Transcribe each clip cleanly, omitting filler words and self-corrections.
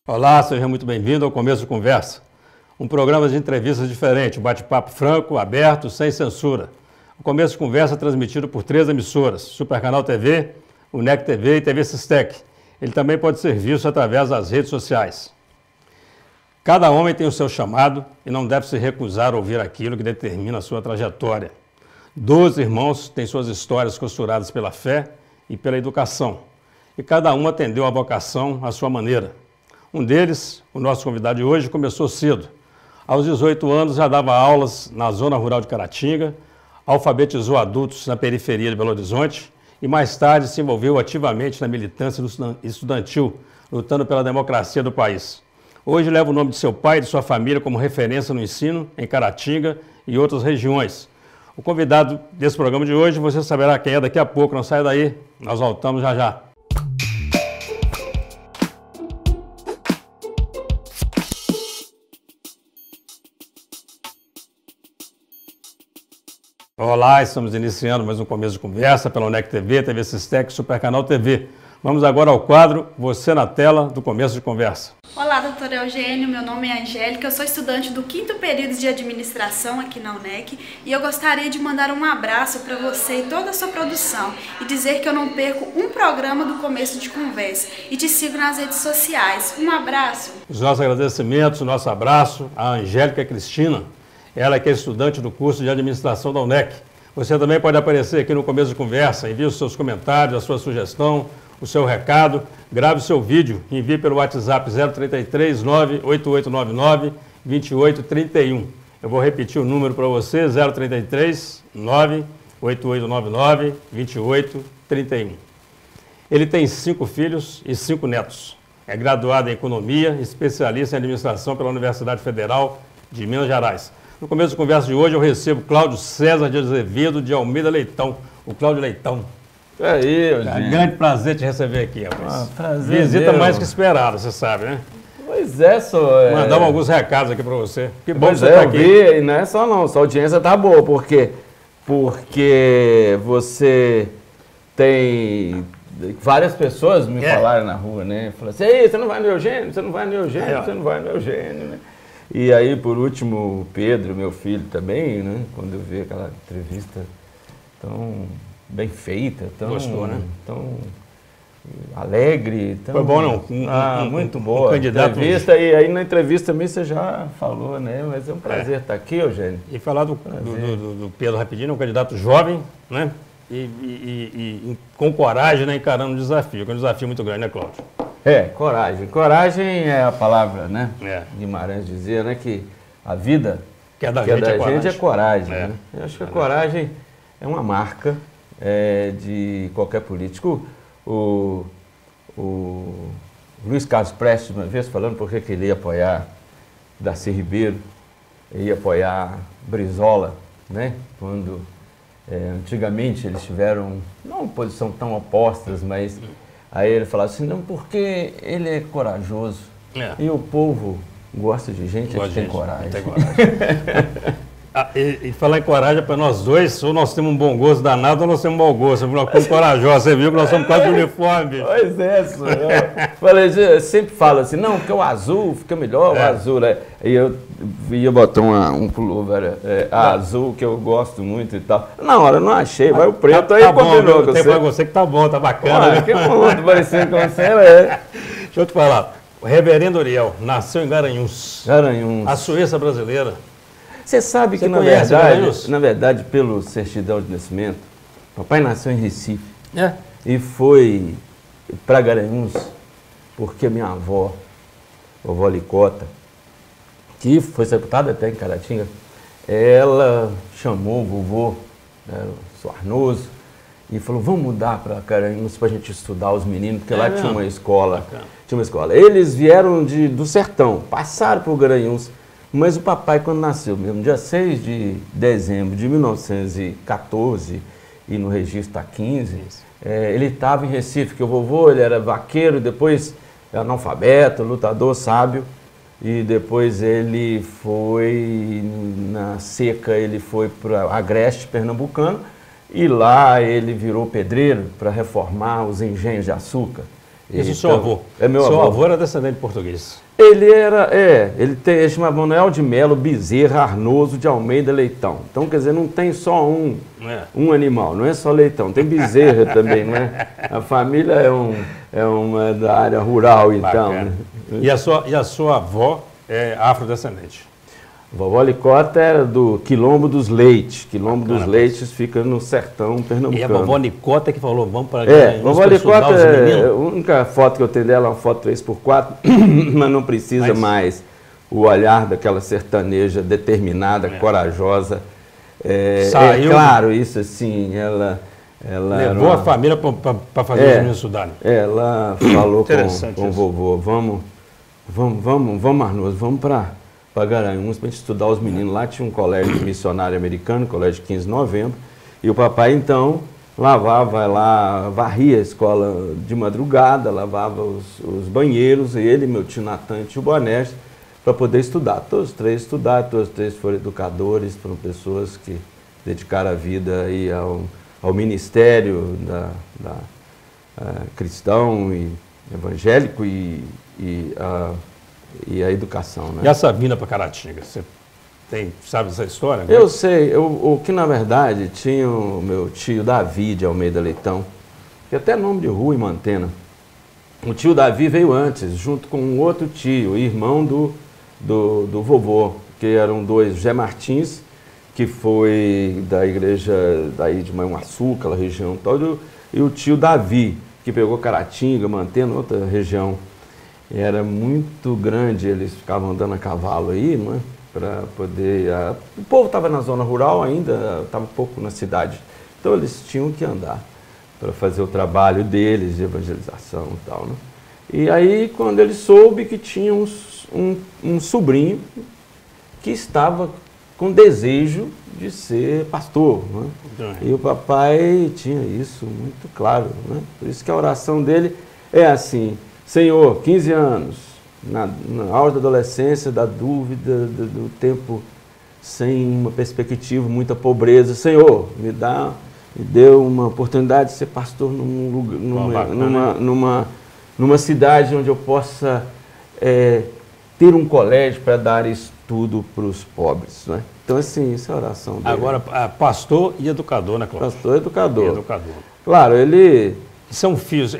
Olá, seja muito bem-vindo ao Começo de Conversa, um programa de entrevistas diferente, um bate-papo franco, aberto, sem censura. O Começo de Conversa é transmitido por 3 emissoras, Supercanal TV, UNEC TV e TV Sistec. Ele também pode ser visto através das redes sociais. Cada homem tem o seu chamado e não deve se recusar a ouvir aquilo que determina a sua trajetória. 12 irmãos têm suas histórias costuradas pela fé e pela educação, e cada um atendeu a vocação à sua maneira. Um deles, o nosso convidado de hoje, começou cedo. Aos 18 anos já dava aulas na zona rural de Caratinga, alfabetizou adultos na periferia de Belo Horizonte e mais tarde se envolveu ativamente na militância estudantil, lutando pela democracia do país. Hoje leva o nome de seu pai e de sua família como referência no ensino em Caratinga e outras regiões. O convidado desse programa de hoje, você saberá quem é daqui a pouco, não saia daí, nós voltamos já já. Olá, estamos iniciando mais um Começo de Conversa pela UNEC TV, TV Sistec, Supercanal TV. Vamos agora ao quadro Você na Tela do Começo de Conversa. Olá, doutor Eugênio, meu nome é Angélica, eu sou estudante do 5º período de administração aqui na UNEC e eu gostaria de mandar um abraço para você e toda a sua produção e dizer que eu não perco um programa do Começo de Conversa e te sigo nas redes sociais. Um abraço. Os nossos agradecimentos, o nosso abraço à Angélica Cristina, ela que é estudante do curso de administração da UNEC. Você também pode aparecer aqui no Começo de Conversa, envie os seus comentários, a sua sugestão, o seu recado, grave o seu vídeo, envie pelo WhatsApp 033 98899 2831. Eu vou repetir o número para você, 033 98899 2831. Ele tem 5 filhos e 5 netos. É graduado em Economia, especialista em Administração pela Universidade Federal de Minas Gerais. No Começo de Conversa de hoje eu recebo Cláudio César de Azevedo de Almeida Leitão, o Cláudio Leitão. É aí, Eugênio. Grande prazer te receber aqui, rapaz. Prazer Visita meu. mais que esperada, você sabe, né? Pois é, só... Mandamos alguns recados aqui para você. Que bom Pois que você está eu aqui. vi, e não é só não, sua audiência tá boa, porque você tem... Várias pessoas me falaram na rua, né? Falaram assim, ei, você não vai no Eugênio, você não vai no Eugênio, você não vai no Eugênio, né? E aí, por último, o Pedro, meu filho também, né? Quando eu vi aquela entrevista tão bem feita, tão... Gostou, né? Tão alegre. Tão, Foi bom, não? Muito boa. Candidato... Entrevista, e aí na entrevista também você já falou, né? Mas é um prazer estar aqui, Eugênio. E falar do Pedro rapidinho, um candidato jovem, né? E com coragem, né? Encarando o desafio, que é um desafio muito grande, né, Cláudio? Coragem. Coragem é a palavra, né? É. Guimarães dizia, né? Que a vida Que é da que é da gente gente é coragem. É. Né? Eu acho que a coragem é uma marca de qualquer político. O Luiz Carlos Prestes, uma vez falando por que ele ia apoiar Darcy Ribeiro, ia apoiar Brizola, né? Quando antigamente eles tiveram, não uma posição tão opostas, mas aí ele falava assim, não, porque ele é corajoso e o povo gosta de gente que tem coragem. Tem coragem. E falar em coragem para nós dois, ou nós temos um bom gosto danado ou nós temos um mau gosto. Nós somos corajosos, você viu que nós somos quase de uniforme. Pois é, senhor. Eu sempre falo assim, não, porque o azul fica melhor, o azul, né? E eu ia botar um pullover azul, que eu gosto muito e tal. Na hora eu não achei, vai o preto, aí combinou com tem você. para você que tá bom, tá bacana. Né? Que bom, parecendo com você, né? Deixa eu te falar, o reverendo Uriel nasceu em Garanhuns. Garanhuns. A Suíça brasileira. Você sabe que, na verdade, pelo certidão de nascimento, papai nasceu em Recife e foi para Garanhuns porque minha avó, vovó Licota, que foi sepultada até em Caratinga, ela chamou o vovô, o Arnoso, e falou, vamos mudar para Garanhuns para a gente estudar os meninos, porque lá tinha uma escola. Eles vieram do sertão, passaram por Garanhuns. Mas o papai, quando nasceu mesmo, dia 6 de dezembro de 1914, e no registro está 15, ele estava em Recife, que o vovô ele era vaqueiro, depois analfabeto, lutador, sábio, e depois ele foi, na seca, ele foi para Agreste, pernambucano, e lá ele virou pedreiro para reformar os engenhos de açúcar. Esse é o seu avô? É meu avô. Seu avô era descendente português. Ele era, ele chamava Manuel de Melo Bezerra Arnoso de Almeida Leitão. Então, quer dizer, não tem só um animal, não é só leitão, tem bezerra também, não é? A família é uma da área rural, então. Né? E a sua avó é afrodescendente? Vovó Nicota era do Quilombo dos Leites. Quilombo dos Leites fica no sertão pernambucano. E a vovó Nicota que falou, vamos para vovó Nicota, a única foto que eu tenho dela é uma foto 3x4, mas não precisa mais o olhar daquela sertaneja determinada, corajosa. Saiu. Claro, isso assim, ela levou a família para fazer os meninos estudarem. Ela falou com o vovô, vamos Arnoso, vamos para Garanhuns para a gente estudar os meninos. Lá tinha um colégio missionário americano, colégio 15 de novembro, e o papai então varria a escola de madrugada, lavava os banheiros, e ele, meu tio Natan e tio Boaneste, para poder estudar. Todos os três estudaram, todos os três foram educadores, foram pessoas que dedicaram a vida aí ao ministério cristão e evangélico e a educação. Né? E a Sabina para Caratinga? Você sabe essa história? Né? Eu sei. O que, na verdade, tinha o meu tio Davi de Almeida Leitão, que até nome de rua em Mantena. O tio Davi veio antes, junto com um outro tio, irmão do vovô, que eram dois, José Martins, que foi da igreja daí de Manhuaçu, aquela região toda, e o tio Davi, que pegou Caratinga, Mantena, outra região. Era muito grande, eles ficavam andando a cavalo aí, não é? Para poder... O povo estava na zona rural ainda, estava um pouco na cidade. Então eles tinham que andar para fazer o trabalho deles de evangelização e tal, né? E aí, quando ele soube que tinha um sobrinho que estava com desejo de ser pastor, né? E o papai tinha isso muito claro, né? Por isso que a oração dele é assim: Senhor, 15 anos, na hora da adolescência, da dúvida, do tempo sem uma perspectiva, muita pobreza. Senhor, me deu uma oportunidade de ser pastor numa cidade onde eu possa ter um colégio para dar estudo para os pobres. Né? Então, assim, essa é a oração dele. Agora, pastor e educador, né, Cláudio? Pastor e educador. Educador. Claro, ele... Isso é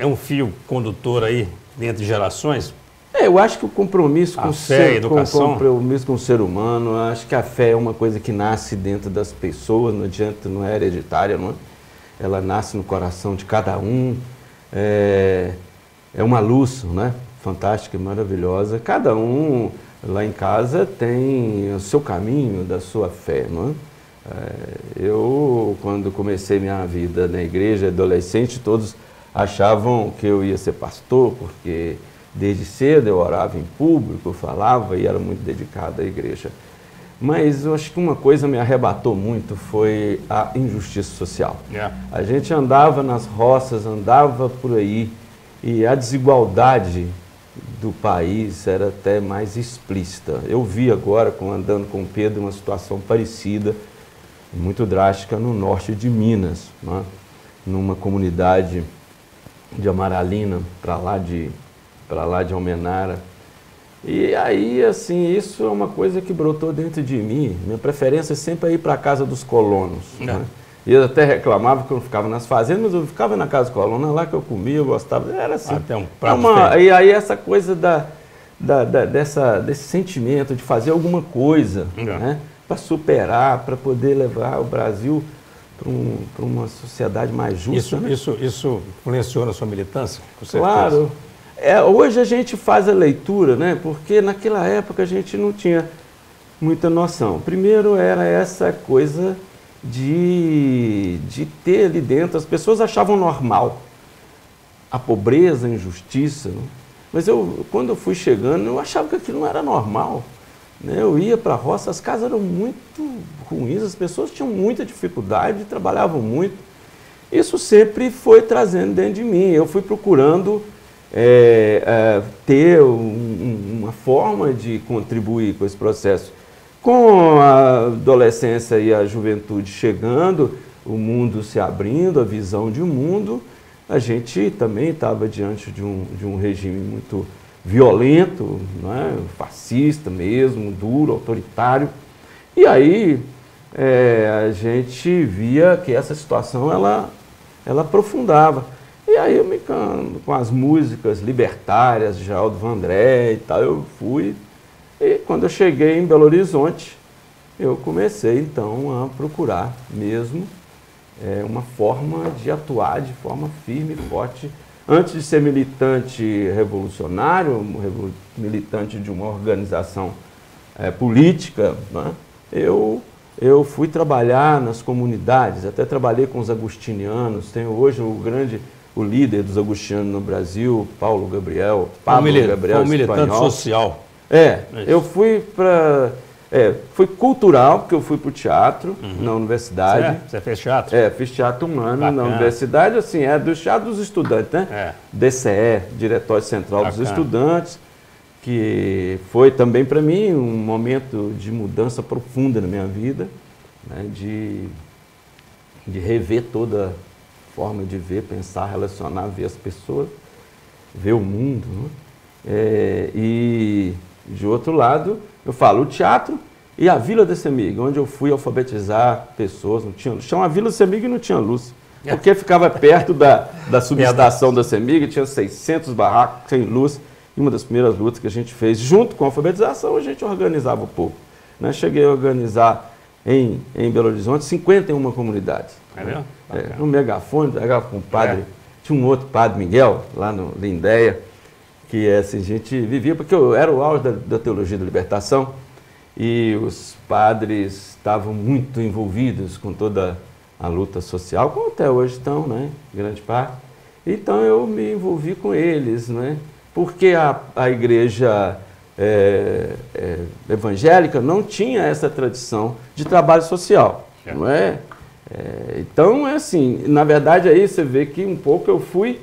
um fio condutor aí, entre gerações? Eu acho que o compromisso com o ser humano, eu acho que a fé é uma coisa que nasce dentro das pessoas, não adianta, não é hereditária, não é? Ela nasce no coração de cada um, é uma luz, né? Fantástica, maravilhosa. Cada um lá em casa tem o seu caminho da sua fé, não é? Eu, quando comecei minha vida na igreja, adolescente, todos achavam que eu ia ser pastor, porque desde cedo eu orava em público, falava e era muito dedicado à igreja. Mas eu acho que uma coisa me arrebatou muito foi a injustiça social. A gente andava nas roças, andava por aí, e a desigualdade do país era até mais explícita. Eu vi agora, andando com o Pedro, uma situação parecida, muito drástica, no norte de Minas, né? Numa comunidade de Amaralina, para lá de Almenara. E aí, assim, isso é uma coisa que brotou dentro de mim. Minha preferência é sempre ir para a casa dos colonos. Né? E eu até reclamava que eu não ficava nas fazendas, mas eu ficava na casa dos colonos, lá que eu comia, eu gostava. Era assim. Até um prato e aí essa coisa desse sentimento de fazer alguma coisa, né? Para superar, para poder levar o Brasil para uma sociedade mais justa. Isso influenciou na sua militância? Com certeza. Claro. Hoje a gente faz a leitura, né? Porque naquela época a gente não tinha muita noção. Primeiro era essa coisa de ter ali dentro, as pessoas achavam normal a pobreza, a injustiça, né? Mas quando eu fui chegando, eu achava que aquilo não era normal. Né? Eu ia para a roça, as casas eram muito ruins, as pessoas tinham muita dificuldade, trabalhavam muito. Isso sempre foi trazendo dentro de mim. Eu fui procurando ter uma forma de contribuir com esse processo. Com a adolescência e a juventude chegando, o mundo se abrindo, a visão de mundo, a gente também estava diante de um regime muito violento, né, fascista mesmo, duro, autoritário. E aí a gente via que essa situação ela aprofundava. E aí com as músicas libertárias de Geraldo Vandré e tal, eu fui. E quando eu cheguei em Belo Horizonte, eu comecei então a procurar mesmo uma forma de atuar de forma firme e forte. Antes de ser militante revolucionário, militante de uma organização política, né, eu fui trabalhar nas comunidades, até trabalhei com os agustinianos. Tenho hoje o líder dos agustinianos no Brasil, Pablo Gabriel Gabriel, um militante social. Eu fui para... foi cultural, porque eu fui para o teatro na universidade. Você fez teatro? Fiz teatro 1 ano na universidade, assim, do teatro dos estudantes, né? DCE, Diretório Central dos Estudantes, que foi também para mim um momento de mudança profunda na minha vida, né? De rever toda forma de ver, pensar, relacionar, ver as pessoas, ver o mundo, né? E de outro lado, eu falo o teatro e a Vila da Semig, onde eu fui alfabetizar pessoas. Tinha uma Vila da Semig e não tinha luz, porque ficava perto da subestação da Semig, tinha 600 barracos sem luz. E uma das primeiras lutas que a gente fez, junto com a alfabetização, a gente organizava o povo, né? Cheguei a organizar em Belo Horizonte 51 comunidades. Mesmo? No megafone, pegava com o padre, tinha um outro padre, Miguel, lá no Lindéia, que assim, a gente vivia, porque eu era o auge da teologia da libertação, e os padres estavam muito envolvidos com toda a luta social, como até hoje estão, né, em grande parte. Então eu me envolvi com eles, né, porque a igreja evangélica não tinha essa tradição de trabalho social, não é? Então, assim, na verdade aí você vê que um pouco eu fui,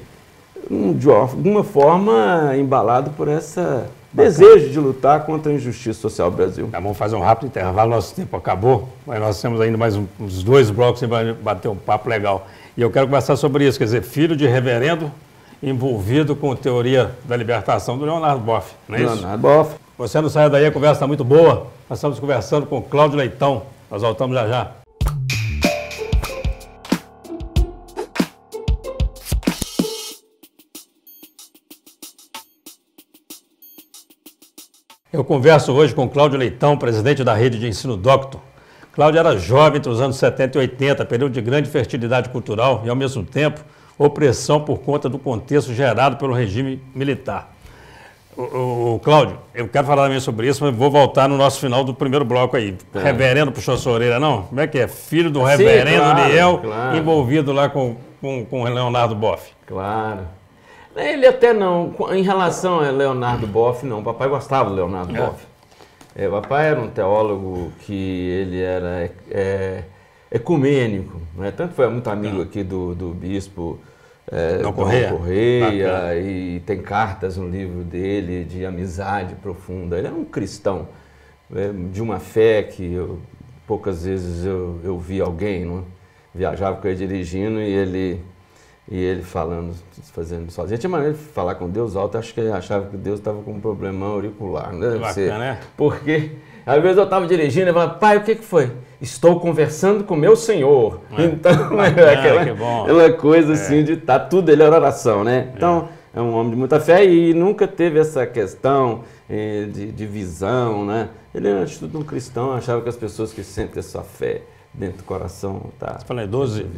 de alguma forma, embalado por esse desejo de lutar contra a injustiça social do Brasil. Vamos fazer um rápido intervalo, nosso tempo acabou, mas nós temos ainda mais uns 2 blocos para bater um papo legal. E eu quero conversar sobre isso, quer dizer, filho de reverendo envolvido com teoria da libertação do Leonardo Boff, não é isso? Leonardo Boff. Você não saia daí, a conversa está muito boa. Nós estamos conversando com Cláudio Leitão. Nós voltamos já já. Eu converso hoje com Cláudio Leitão, presidente da Rede de Ensino Docto. Cláudio era jovem entre os anos 70 e 80, período de grande fertilidade cultural e, ao mesmo tempo, opressão por conta do contexto gerado pelo regime militar. Cláudio, eu quero falar também sobre isso, mas vou voltar no nosso final do primeiro bloco aí. Reverendo puxou sua orelha, não? Como é que é? Filho do reverendo Liel, envolvido lá com o Leonardo Boff. Claro. Ele até não, em relação a Leonardo Boff, não. O papai gostava do Leonardo Boff. O papai era um teólogo que ele era ecumênico, né? Tanto foi muito amigo aqui do bispo Correia, e tem cartas no livro dele de amizade profunda. Ele era um cristão, de uma fé que poucas vezes eu vi alguém, não? Viajava com ele dirigindo e ele falando, fazendo sozinho. Tinha maneira de falar com Deus alto, acho que ele achava que Deus estava com um problema auricular, né? Bacana, né? Porque às vezes eu estava dirigindo e falava, pai, o que foi? Estou conversando com meu Senhor. Então, aquela coisa assim de estar tudo, ele era oração, né? Então, é um homem de muita fé e nunca teve essa questão de visão, né? Ele era de um cristão, achava que as pessoas que sentem a sua fé dentro do coração, tá? Você falou,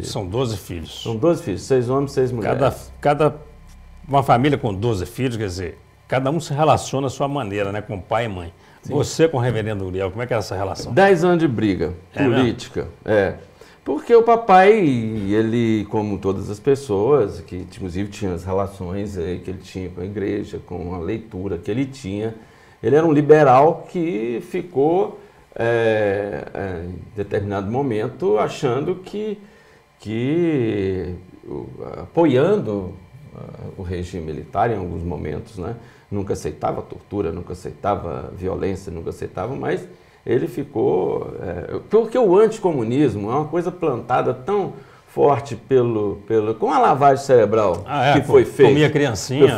são 12 filhos. São 12 filhos, 6 homens, 6 mulheres. Uma família com 12 filhos, quer dizer, cada um se relaciona à sua maneira, né? Com pai e mãe. Sim. Você com o reverendo Uriel, como é que é essa relação? 10 anos de briga política. Porque o papai, ele, como todas as pessoas, que inclusive tinha as relações aí que ele tinha com a igreja, com a leitura que ele tinha, ele era um liberal que ficou em determinado momento achando que apoiando o regime militar em alguns momentos, né? Nunca aceitava tortura, nunca aceitava violência, nunca aceitava, mas ele ficou... porque o anticomunismo é uma coisa plantada tão forte com a lavagem cerebral que foi feita. Comia criancinha.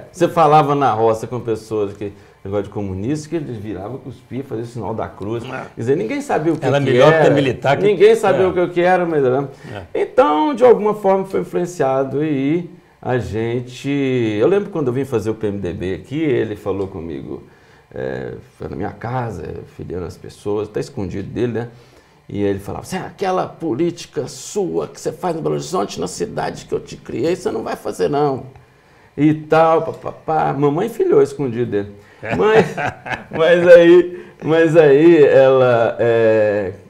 Você falava na roça com pessoas que negócio de comunista, que eles viravam, cuspia, fazia o sinal da cruz. Quer dizer, ninguém sabia o que era. Melhor que militar. Ninguém sabia o que era, mas era. Então, de alguma forma, foi influenciado e a gente... Eu lembro quando eu vim fazer o PMDB aqui, ele falou comigo, foi na minha casa, filiando as pessoas, está escondido dele, né? E ele falava, aquela política sua que você faz no Belo Horizonte, na cidade que eu te criei, você não vai fazer não. E tal, papapá. Mamãe filhou escondido dele.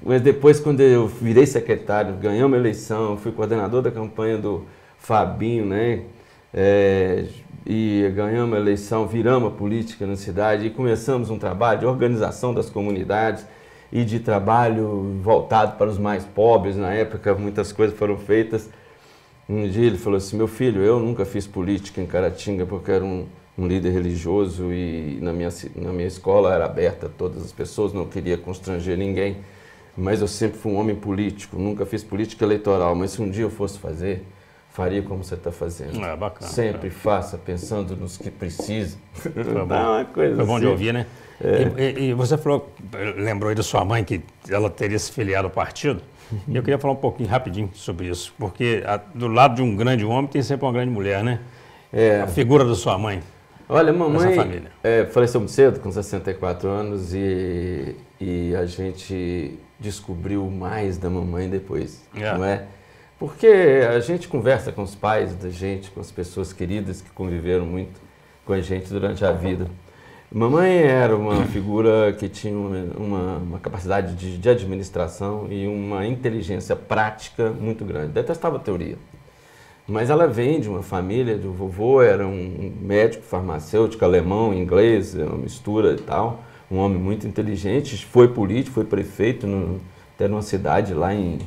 Mas depois, quando eu virei secretário, ganhamos a eleição, fui coordenador da campanha do Fabinho, né? E ganhamos a eleição, viramos a política na cidade e começamos um trabalho de organização das comunidades e de trabalho voltado para os mais pobres. Na época, muitas coisas foram feitas. Um dia ele falou assim, meu filho, eu nunca fiz política em Caratinga porque eu era um líder religioso e na minha escola era aberta a todas as pessoas, não queria constranger ninguém, mas eu sempre fui um homem político, nunca fiz política eleitoral, mas se um dia eu fosse fazer, faria como você está fazendo. Bacana. Sempre faça, pensando nos que precisam. Foi bom de ouvir, né? E você falou, lembrou aí da sua mãe que ela teria se filiado ao partido? E eu queria falar um pouquinho rapidinho sobre isso, porque do lado de um grande homem tem sempre uma grande mulher, né? A figura da sua mãe. Olha, mamãe faleceu muito cedo, com 64 anos, e a gente descobriu mais da mamãe depois, não é? Porque a gente conversa com os pais da gente, com as pessoas queridas que conviveram muito com a gente durante a vida. Mamãe era uma figura que tinha uma capacidade de administração e uma inteligência prática muito grande. Detestava teoria. Mas ela vem de uma família, do vovô era um médico farmacêutico, alemão, inglês, uma mistura e tal. Um homem muito inteligente, foi político, foi prefeito até numa cidade lá em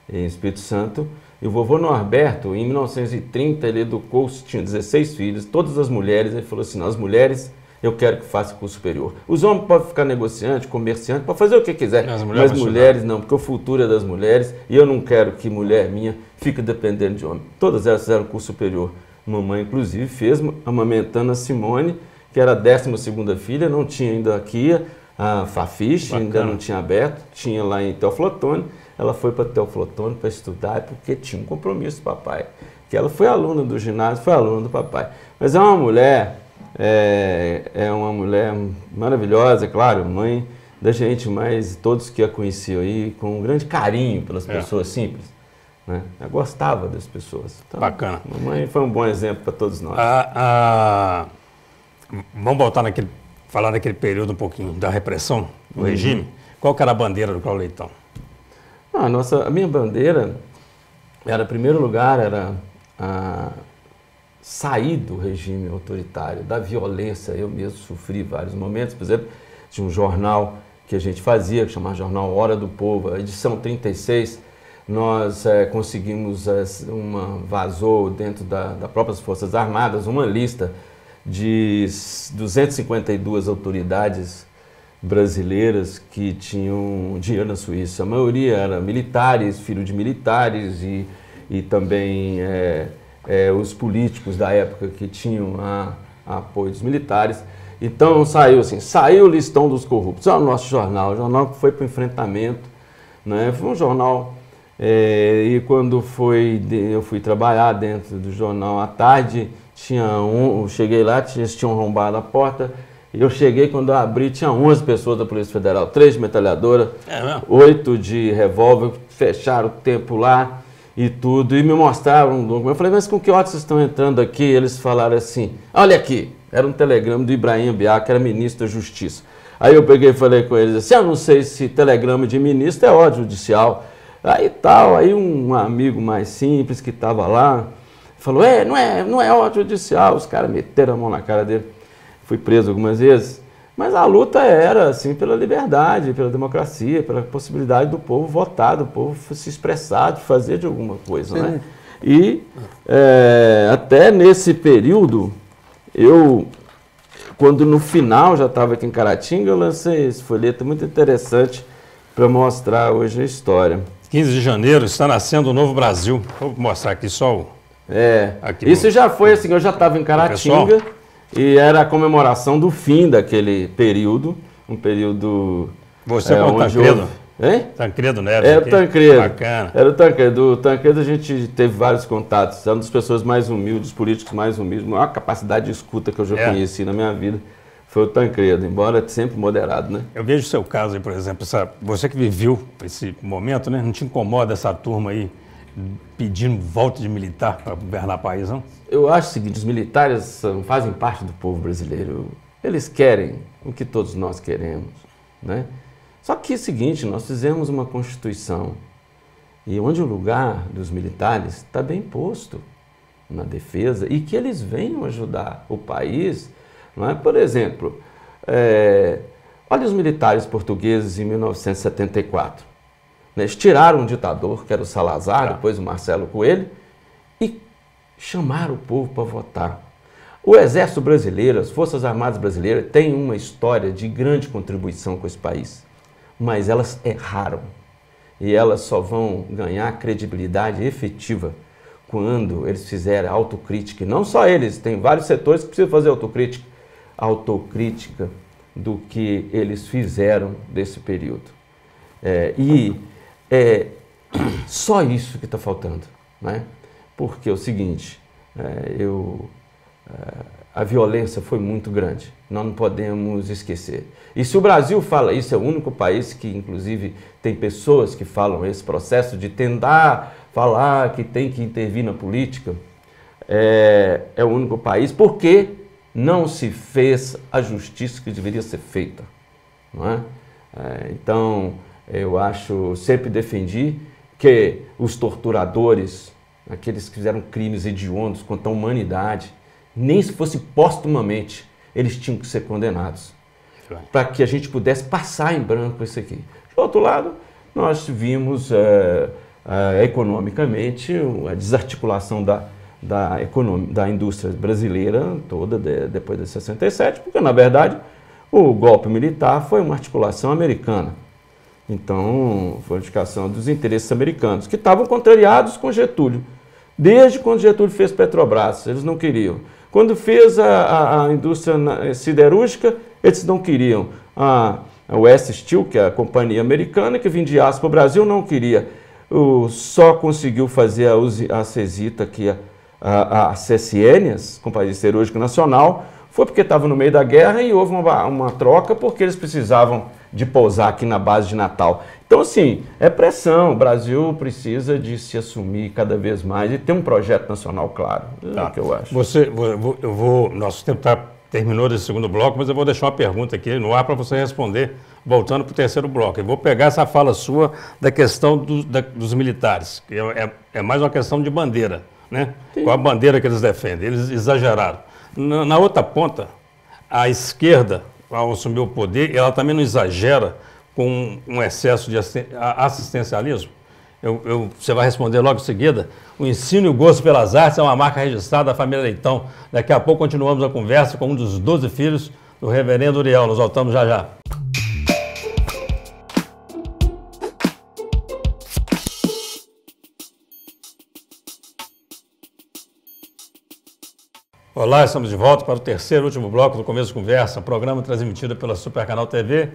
Espírito Santo. E o vovô Norberto, em 1930, ele educou, tinha 16 filhos, todas as mulheres, ele falou assim, as mulheres eu quero que faça curso superior. Os homens podem ficar negociante, comerciante, podem fazer o que quiser, mas mulheres não, porque o futuro é das mulheres e eu não quero que mulher minha fique dependendo de homem. Todas elas fizeram curso superior. Mamãe, inclusive, fez amamentando a Simone, que era a 12ª filha, não tinha ainda aqui a Fafiche, ainda não tinha aberto, tinha lá em Teoflotone. Ela foi para Teoflotone para estudar, porque tinha um compromisso do papai. Que ela foi aluna do ginásio, foi aluna do papai. Mas é uma mulher... É uma mulher maravilhosa, claro, mãe da gente, mas todos que a conheciam aí, com um grande carinho pelas pessoas simples, né? Ela gostava das pessoas. Então, bacana. Mamãe foi um bom exemplo para todos nós. Vamos voltar falar daquele período um pouquinho da repressão do regime. Qual que era a bandeira do Cláudio Leitão? A minha bandeira, em primeiro lugar, era sair do regime autoritário, da violência. Eu mesmo sofri vários momentos, por exemplo, tinha um jornal que a gente fazia, que chamava Jornal Hora do Povo, a edição 36, nós conseguimos, vazou dentro das próprias Forças Armadas uma lista de 252 autoridades brasileiras que tinham dinheiro na Suíça. A maioria eram militares, filhos de militares e também... os políticos da época que tinham apoio dos militares. Então saiu o listão dos corruptos. É o nosso jornal, o jornal que foi para o enfrentamento, né? Foi um jornal, e quando eu fui trabalhar dentro do jornal à tarde, eu cheguei lá, eles tinham arrombado a porta, eu cheguei, quando eu abri, tinha 11 pessoas da Polícia Federal, 3 de metralhadora, 8 de revólver, fecharam o tempo lá, e tudo, e me mostraram um documento. Eu falei, mas com que ordem vocês estão entrando aqui? Eles falaram assim, olha aqui, era um telegrama do Ibrahim Biá, que era ministro da Justiça. Aí eu peguei e falei com eles assim, eu não sei se telegrama de ministro é ordem judicial. Aí um amigo mais simples que estava lá, falou, não é ordem judicial. Os caras meteram a mão na cara dele. Fui preso algumas vezes. Mas a luta era, assim, pela liberdade, pela democracia, pela possibilidade do povo votar, do povo se expressar, de fazer de alguma coisa, né? E até nesse período, quando no final já estava aqui em Caratinga, eu lancei esse folheto muito interessante para mostrar hoje a história. 15 de janeiro, está nascendo o novo Brasil. Vou mostrar aqui só o... Aqui isso já foi assim, eu já estava em Caratinga e era a comemoração do fim daquele período, um período... Você é o Tancredo? Hein? Tancredo Neves. Era o Tancredo. Bacana. Era o Tancredo. O Tancredo a gente teve vários contatos, é uma das pessoas mais humildes, políticos mais humildes, a maior capacidade de escuta que eu já conheci na minha vida. Foi o Tancredo, embora sempre moderado, né? Eu vejo o seu caso aí, por exemplo, você que viveu esse momento, né? Não te incomoda essa turma aí pedindo volta de militar para governar o país, não? Eu acho o seguinte, os militares fazem parte do povo brasileiro. Eles querem o que todos nós queremos, né? Só que é o seguinte, nós fizemos uma Constituição e onde o lugar dos militares está bem posto na defesa e que eles venham ajudar o país. Não é? Por exemplo, olha os militares portugueses em 1974. Né? Eles tiraram um ditador, que era o Salazar, depois o Marcelo Coelho, e chamaram o povo para votar. O Exército Brasileiro, as Forças Armadas Brasileiras, têm uma história de grande contribuição com esse país, mas elas erraram. E elas só vão ganhar credibilidade efetiva quando eles fizerem autocrítica. E não só eles, tem vários setores que precisam fazer autocrítica. Autocrítica do que eles fizeram desse período. Só isso que está faltando, né? Porque é o seguinte, a violência foi muito grande, nós não podemos esquecer. E se o Brasil fala isso, é o único país que, inclusive, tem pessoas que falam esse processo de tentar falar que tem que intervir na política, é o único país, porque não se fez a justiça que deveria ser feita, não é? Então, eu sempre defendi que os torturadores, aqueles que fizeram crimes hediondos contra a humanidade, nem se fosse póstumamente, eles tinham que ser condenados, para que a gente pudesse passar em branco isso aqui. Do outro lado, nós vimos economicamente a desarticulação da indústria brasileira toda depois de 67, porque, na verdade, o golpe militar foi uma articulação americana. Então, foi uma articulação dos interesses americanos, que estavam contrariados com Getúlio. Desde quando Getúlio fez Petrobras, eles não queriam. Quando fez a indústria siderúrgica, eles não queriam. A US Steel, que é a companhia americana que vendia aço para o Brasil, não queria. Só conseguiu fazer a Cesita, que a CSN, a Companhia Siderúrgica Nacional, foi porque estava no meio da guerra e houve uma troca porque eles precisavam de pousar aqui na base de Natal. Então, assim, é pressão. O Brasil precisa de se assumir cada vez mais e ter um projeto nacional claro. É o que eu acho. Nosso tempo terminou desse segundo bloco, mas eu vou deixar uma pergunta aqui no ar para você responder, voltando para o terceiro bloco. Eu vou pegar essa fala sua da questão dos militares, que é mais uma questão de bandeira, né? Qual a bandeira que eles defendem? Eles exageraram. Na outra ponta, a esquerda, ao assumir o poder, ela também não exagera com um excesso de assistencialismo? Você vai responder logo em seguida. O ensino e o gosto pelas artes é uma marca registrada da família Leitão. Daqui a pouco continuamos a conversa com um dos 12 filhos do reverendo Uriel. Nós voltamos já já. Olá, estamos de volta para o terceiro e último bloco do Começo de Conversa, programa transmitido pela Supercanal TV,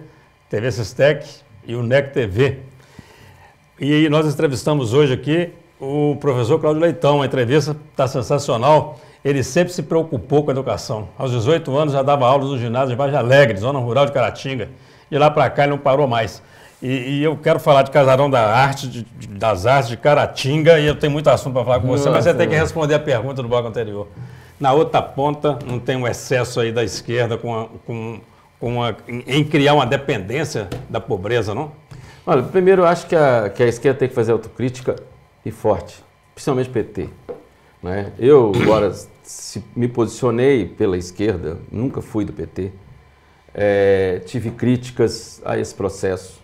TV Sistec e o NEC TV. E nós entrevistamos hoje aqui o professor Cláudio Leitão. A entrevista está sensacional. Ele sempre se preocupou com a educação. Aos 18 anos já dava aulas no ginásio de Vargem Alegre, zona rural de Caratinga. De lá para cá ele não parou mais. E eu quero falar de Casarão das Artes de Caratinga e eu tenho muito assunto para falar com você, mas você tem que responder a pergunta do bloco anterior. Na outra ponta, não tem um excesso aí da esquerda em criar uma dependência da pobreza, não? Olha, primeiro eu acho que a esquerda tem que fazer autocrítica e forte, principalmente PT. Né? Eu, agora, me posicionei pela esquerda, nunca fui do PT, tive críticas a esse processo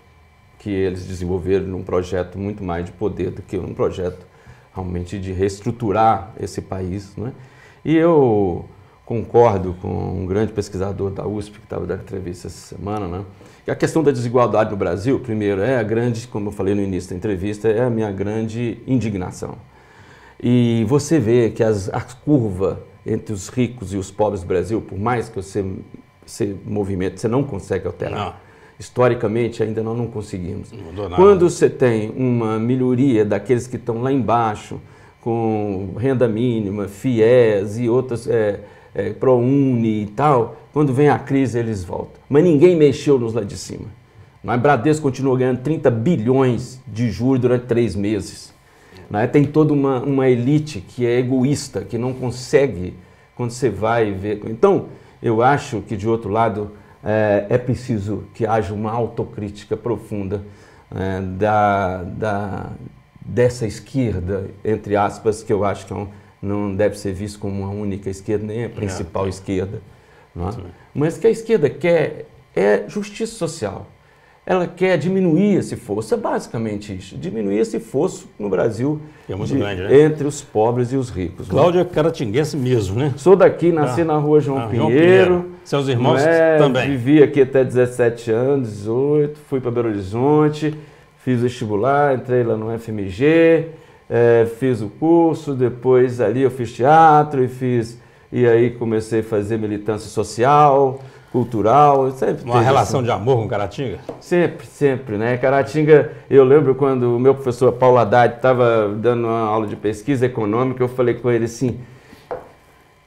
que eles desenvolveram num projeto muito mais de poder do que um projeto realmente de reestruturar esse país, né? E eu concordo com um grande pesquisador da USP que estava dando entrevista essa semana, né? A questão da desigualdade no Brasil, primeiro, é a grande, como eu falei no início da entrevista, é a minha grande indignação. E você vê que a curva entre os ricos e os pobres do Brasil, por mais que você movimento, você não consegue alterar. Não. Historicamente, ainda nós não conseguimos. Não mudou nada. Quando você tem uma melhoria daqueles que estão lá embaixo, com renda mínima, FIES e outras, ProUni e tal, quando vem a crise eles voltam. Mas ninguém mexeu nos lá de cima. Mas Bradesco continuou ganhando 30 bilhões de juros durante 3 meses. Tem toda uma elite que é egoísta, que não consegue, quando você vai ver... Então, eu acho que, de outro lado, é preciso que haja uma autocrítica profunda dessa esquerda, entre aspas, que eu acho que não deve ser visto como uma única esquerda, nem a principal esquerda. Não é? Mas que a esquerda quer é justiça social. Ela quer diminuir esse fosso, é basicamente isso, diminuir esse fosso no Brasil é muito grande, né? Entre os pobres e os ricos. Cláudio é caratinguense mesmo, né? Sou daqui, nasci na rua João Pinheiro. Seus irmãos também. Vivi aqui até 17 anos, 18, fui para Belo Horizonte, fiz vestibular, entrei lá no FMG, fiz o curso, depois ali eu fiz teatro e aí comecei a fazer militância social, cultural. Sempre uma relação de amor com Caratinga? Sempre, sempre, né? Caratinga, eu lembro quando o meu professor Paulo Haddad estava dando uma aula de pesquisa econômica, eu falei com ele assim,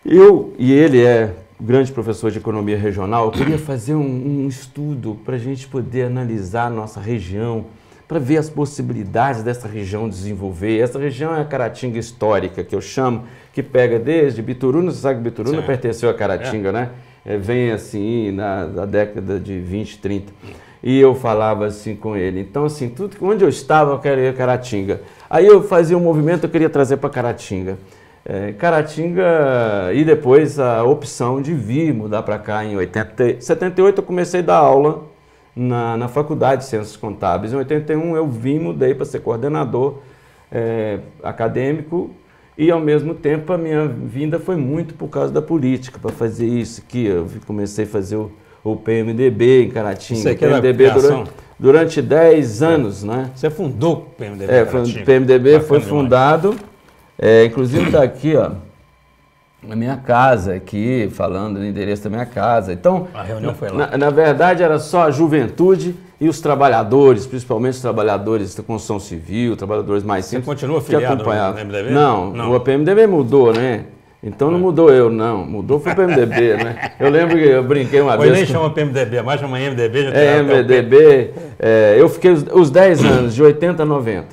e ele é grande professor de economia regional, eu queria fazer um estudo para a gente poder analisar a nossa região, para ver as possibilidades dessa região desenvolver. Essa região é a Caratinga histórica, que eu chamo, que pega desde Bituruna, você sabe que Bituruna pertenceu a Caratinga, né? Vem assim na década de 20, 30. E eu falava assim com ele. Então, assim, tudo onde eu estava, eu queria Caratinga. Aí eu fazia um movimento, eu queria trazer para Caratinga. Caratinga, e depois a opção de vir mudar para cá em 78 eu comecei a dar aula na Faculdade de Ciências Contábeis. Em 81 eu mudei para ser coordenador acadêmico. E, ao mesmo tempo, a minha vinda foi muito por causa da política, para fazer isso aqui. Eu comecei a fazer o PMDB em Caratinga. Isso aqui PMDB durante 10 anos, né? Você fundou o PMDB em Caratinga? O PMDB foi fundado, inclusive está aqui, ó, na minha casa, aqui, falando do endereço da minha casa. Então, a reunião foi lá. Na verdade, era só a juventude e os trabalhadores, principalmente os trabalhadores da construção civil, trabalhadores mais simples. Você continua afiliado no PMDB? Não, o PMDB mudou, né? Então não mudou eu, não. Mudou foi o PMDB, né? Eu lembro que eu brinquei uma vez... nem chama PMDB, mais chama MDB. MDB. Eu fiquei os 10 anos, de 80 a 90.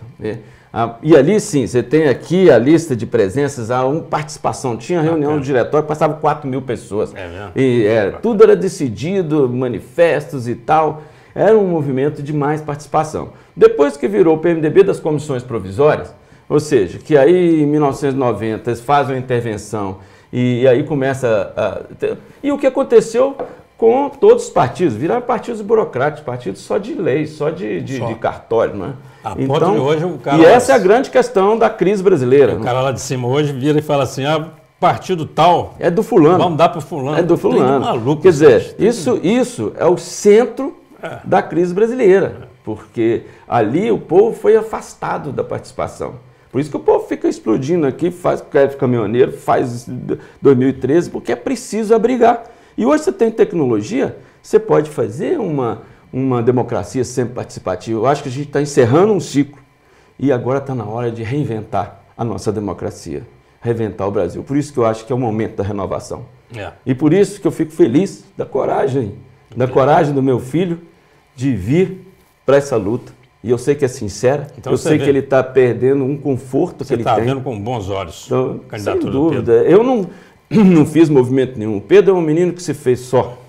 E ali sim, você tem aqui a lista de presenças, participação. Tinha reunião do diretório, passava 4 mil pessoas. E tudo era decidido, manifestos e tal. Era um movimento de mais participação. Depois que virou o PMDB das comissões provisórias, ou seja, que aí em 1990 eles fazem uma intervenção e aí começa E o que aconteceu com todos os partidos? Viraram partidos burocráticos, partidos só de lei, só de cartório, não é? Então, hoje, o cara essa é a grande questão da crise brasileira. O cara lá de cima hoje vira e fala assim, partido tal... É do fulano. Vamos dar para o fulano. É do fulano. Maluco, quer dizer, isso é o centro da crise brasileira, porque ali o povo foi afastado da participação. Por isso que o povo fica explodindo aqui, quer caminhoneiro, faz 2013, porque é preciso abrigar. E hoje você tem tecnologia, você pode fazer uma democracia sempre participativa. Eu acho que a gente está encerrando um ciclo e agora está na hora de reinventar a nossa democracia, reinventar o Brasil. Por isso que eu acho que é o momento da renovação. E por isso que eu fico feliz da coragem do meu filho de vir para essa luta. E eu sei que é sincera, então, eu sei que ele está perdendo um conforto que ele tem. Você está vendo com bons olhos então, a candidatura sem dúvida. Eu não fiz movimento nenhum. O Pedro é um menino que se fez só.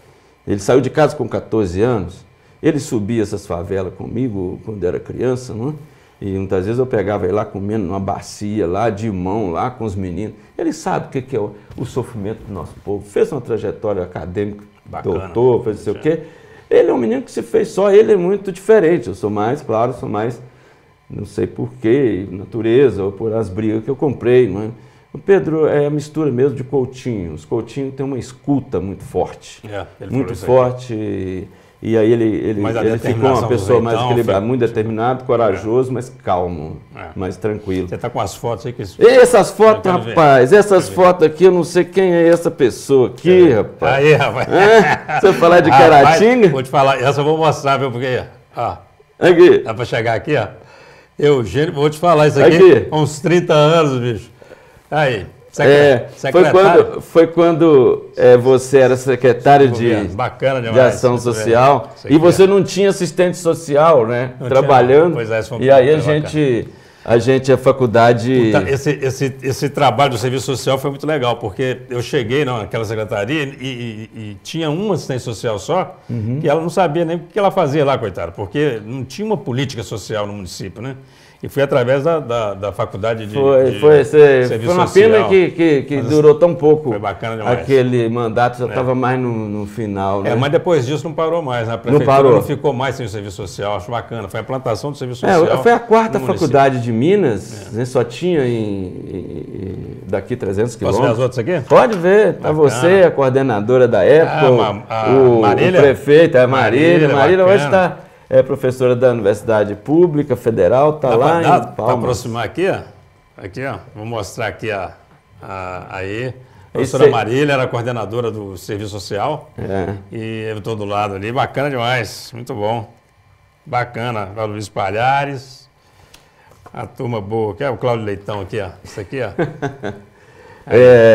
Ele saiu de casa com 14 anos, ele subia essas favelas comigo quando era criança, não é? E muitas vezes eu pegava ele lá comendo numa bacia, lá de mão, lá com os meninos. Ele sabe o que é o sofrimento do nosso povo. Fez uma trajetória acadêmica, doutor, fez não sei o quê. Ele é um menino que se fez só, ele é muito diferente. Eu sou mais, não sei por quê, natureza, ou por as brigas que eu comprei, não é? O Pedro é a mistura mesmo de Coutinho. Os Coutinho tem uma escuta muito forte. Muito forte. E aí ele ficou uma pessoa mais equilibrada, muito determinado, corajoso, mas calmo, mais tranquilo. Você está com as fotos aí? Essas fotos, rapaz, essas fotos aqui, eu não sei quem é essa pessoa aqui, rapaz. Aí, rapaz. Você falar de Caratinga? Vou te falar, essa eu vou mostrar, viu, porque, ó. Aqui. Dá para chegar aqui, ó. Eugênio, vou te falar isso aqui há uns 30 anos, bicho. Aí. Foi quando você era secretário de Ação Social e você não tinha assistente social, né? Trabalhando. Pois é, e aí a faculdade... Esse trabalho do serviço social foi muito legal, porque eu cheguei naquela secretaria e tinha uma assistente social só, e ela não sabia nem o que ela fazia lá, coitada, porque não tinha uma política social no município, né? E foi através da faculdade de serviço foi uma social. Pena que durou tão pouco. Foi bacana demais. Aquele mandato já estava mais no final, né? Mas depois disso não parou mais, né? A prefeitura não ficou mais sem o serviço social, acho bacana. Foi a implantação do serviço social. Foi a quarta faculdade de Minas, né? Só tinha daqui 300 quilômetros. Posso ver as outras aqui? Pode ver, tá você, a coordenadora da época, o prefeito, a Marília. Marília hoje está... É professora da Universidade Pública Federal, está lá em Palmas. Para aproximar aqui, ó. Aqui, ó. Vou mostrar aqui aí. A professora Marília era coordenadora do Serviço Social. E eu estou do lado ali. Bacana demais. Muito bom. Bacana. O Luiz Palhares. A turma boa. Aqui é o Cláudio Leitão aqui, ó. Isso aqui, ó.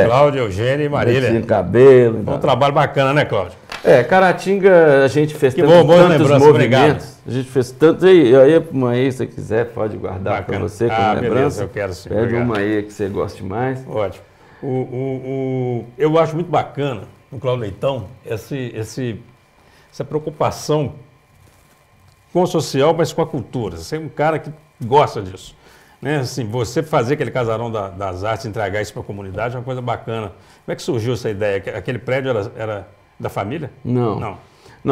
Cláudio, Eugênio e Marília. Cabelo. Foi um trabalho bacana, né, Cláudio? Caratinga, a gente fez tantos movimentos. Obrigado. A gente fez tanto. Aí uma aí, se você quiser, pode guardar para você como lembrança. Beleza, eu quero sim. Pede uma aí que você goste mais. Ótimo. Eu acho muito bacana no Cláudio Leitão essa preocupação com o social, mas com a cultura. Você é um cara que gosta disso. Né? Assim, você fazer aquele casarão das artes, entregar isso para a comunidade é uma coisa bacana. Como é que surgiu essa ideia? Aquele prédio era da família? Não,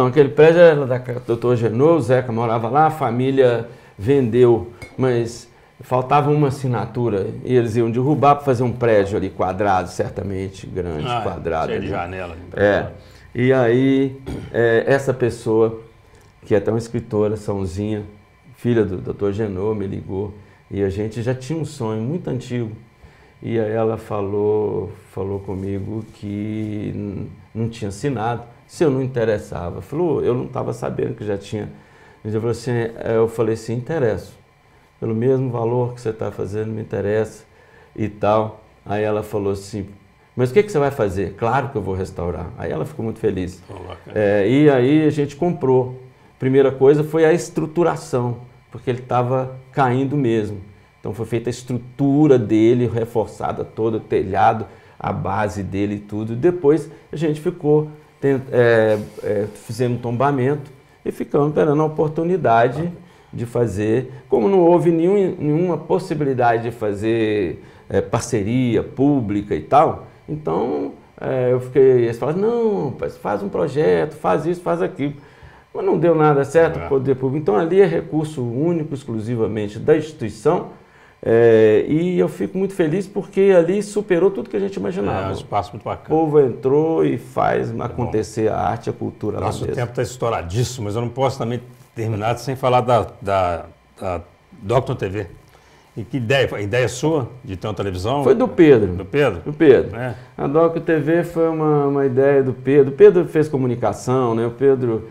aquele prédio era da Dr. Genô, o Zeca morava lá, a família vendeu, mas faltava uma assinatura e eles iam derrubar para fazer um prédio ali, quadrado, certamente, grande, quadrado. Cheio de janela. E aí, essa pessoa, que é até uma escritora, Sãozinha, filha do Dr. Genô, me ligou e a gente já tinha um sonho muito antigo. E aí ela falou comigo que não tinha assinado, se eu não interessava. Falou, eu não estava sabendo que já tinha. Eu falei assim, interesso. Pelo mesmo valor que você está fazendo, me interessa e tal. Aí ela falou assim, mas o que você vai fazer? Claro que eu vou restaurar. Aí ela ficou muito feliz. E aí a gente comprou. Primeira coisa foi a estruturação, porque ele estava caindo mesmo. Então foi feita a estrutura dele, reforçada toda, o telhado, a base dele e tudo. E depois a gente ficou, fizemos um tombamento e ficamos esperando a oportunidade de fazer. Como não houve nenhuma possibilidade de fazer parceria pública e tal, então eles falaram, não, faz um projeto, faz isso, faz aquilo. Mas não deu nada certo para o poder público. Então ali é recurso único, exclusivamente da instituição. E eu fico muito feliz porque ali superou tudo que a gente imaginava. É um espaço muito bacana. O povo entrou e faz acontecer a arte, a cultura lá mesmo. Nosso tempo está estouradíssimo, mas eu não posso também terminar sem falar da Docton TV. E que ideia? A ideia sua de ter uma televisão? Foi do Pedro. Do Pedro? Do Pedro. A Docton TV foi uma ideia do Pedro. O Pedro fez comunicação, né? O Pedro,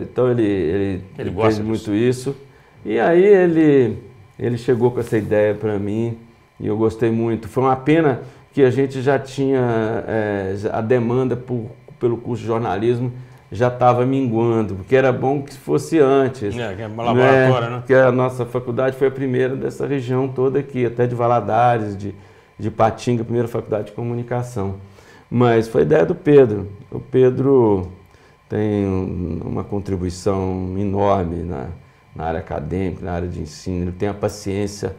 então ele fez muito isso. E aí ele chegou com essa ideia para mim e eu gostei muito. Foi uma pena que a gente já tinha a demanda pelo curso de jornalismo já estava minguando, porque era bom que fosse antes. Que é uma laboratória, né? Porque a nossa faculdade foi a primeira dessa região toda aqui, até de Valadares, de Patinga, a primeira faculdade de comunicação. Mas foi ideia do Pedro. O Pedro tem uma contribuição enorme na área acadêmica, na área de ensino. Ele tem a paciência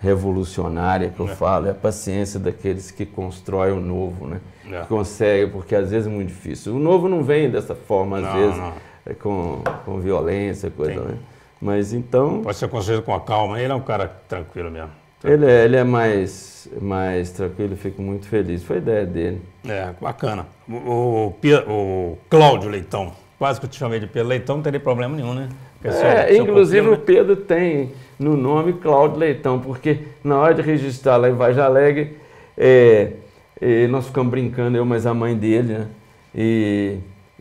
revolucionária que eu falo, é a paciência daqueles que constroem o novo, né? Que consegue, porque às vezes é muito difícil. O novo não vem dessa forma, às vezes, com violência, coisa, né? Mas então... Pode ser construído com a calma, ele é um cara tranquilo mesmo. Ele é mais tranquilo, fico muito feliz. Foi ideia dele. Bacana. O Cláudio Leitão, quase que eu te chamei de Pedro Leitão, não teria problema nenhum, né? Inclusive o Pedro tem no nome Cláudio Leitão, porque na hora de registrar lá em Vargem Alegre, nós ficamos brincando, eu mais a mãe dele, né?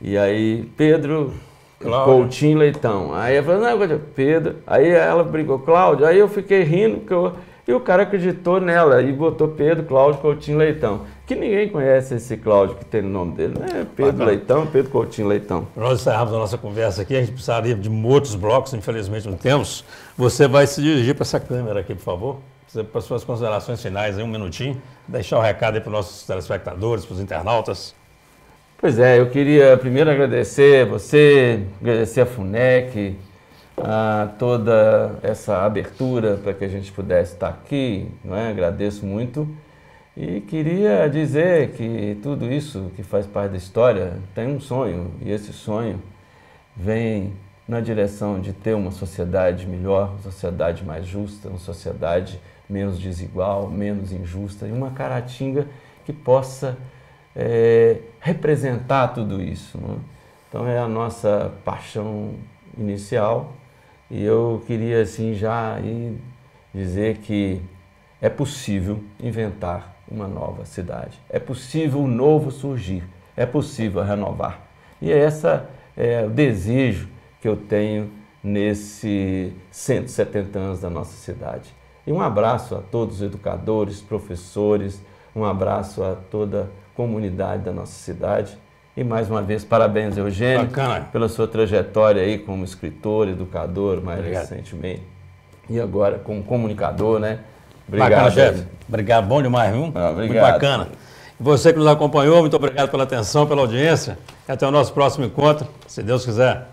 E aí, Pedro Cláudio. Coutinho Leitão. Aí ela falou, não, Pedro. Aí ela brincou, Cláudio. Aí eu fiquei rindo, e o cara acreditou nela e botou Pedro Cláudio Coutinho Leitão. Que ninguém conhece esse Cláudio que tem no nome dele. Pedro Leitão, Pedro Coutinho Leitão. Nós encerramos a nossa conversa aqui, a gente precisaria de outros blocos, infelizmente não temos. Você vai se dirigir para essa câmera aqui, por favor. Para suas considerações finais, aí, um minutinho. Deixar o recado aí para os nossos telespectadores, para os internautas. Pois é, eu queria primeiro agradecer você, agradecer a FUNEC, a toda essa abertura para que a gente pudesse estar aqui, não é? Agradeço muito. E queria dizer que tudo isso que faz parte da história tem um sonho, e esse sonho vem na direção de ter uma sociedade melhor, uma sociedade mais justa, uma sociedade menos desigual, menos injusta, e uma Caratinga que possa representar tudo isso, né? Então é a nossa paixão inicial, e eu queria assim já dizer que é possível inventar uma nova cidade, é possível um novo surgir, é possível renovar. E esse é o desejo que eu tenho nesses 170 anos da nossa cidade. E um abraço a todos os educadores, professores, um abraço a toda a comunidade da nossa cidade. E mais uma vez, parabéns, Eugênio, bacana, pela sua trajetória aí como escritor, educador, mais recentemente. E agora como comunicador, né? Obrigado, bacana, chefe. Obrigado, bom demais, viu? Obrigado. Muito bacana. E você que nos acompanhou, muito obrigado pela atenção, pela audiência. E até o nosso próximo encontro, se Deus quiser.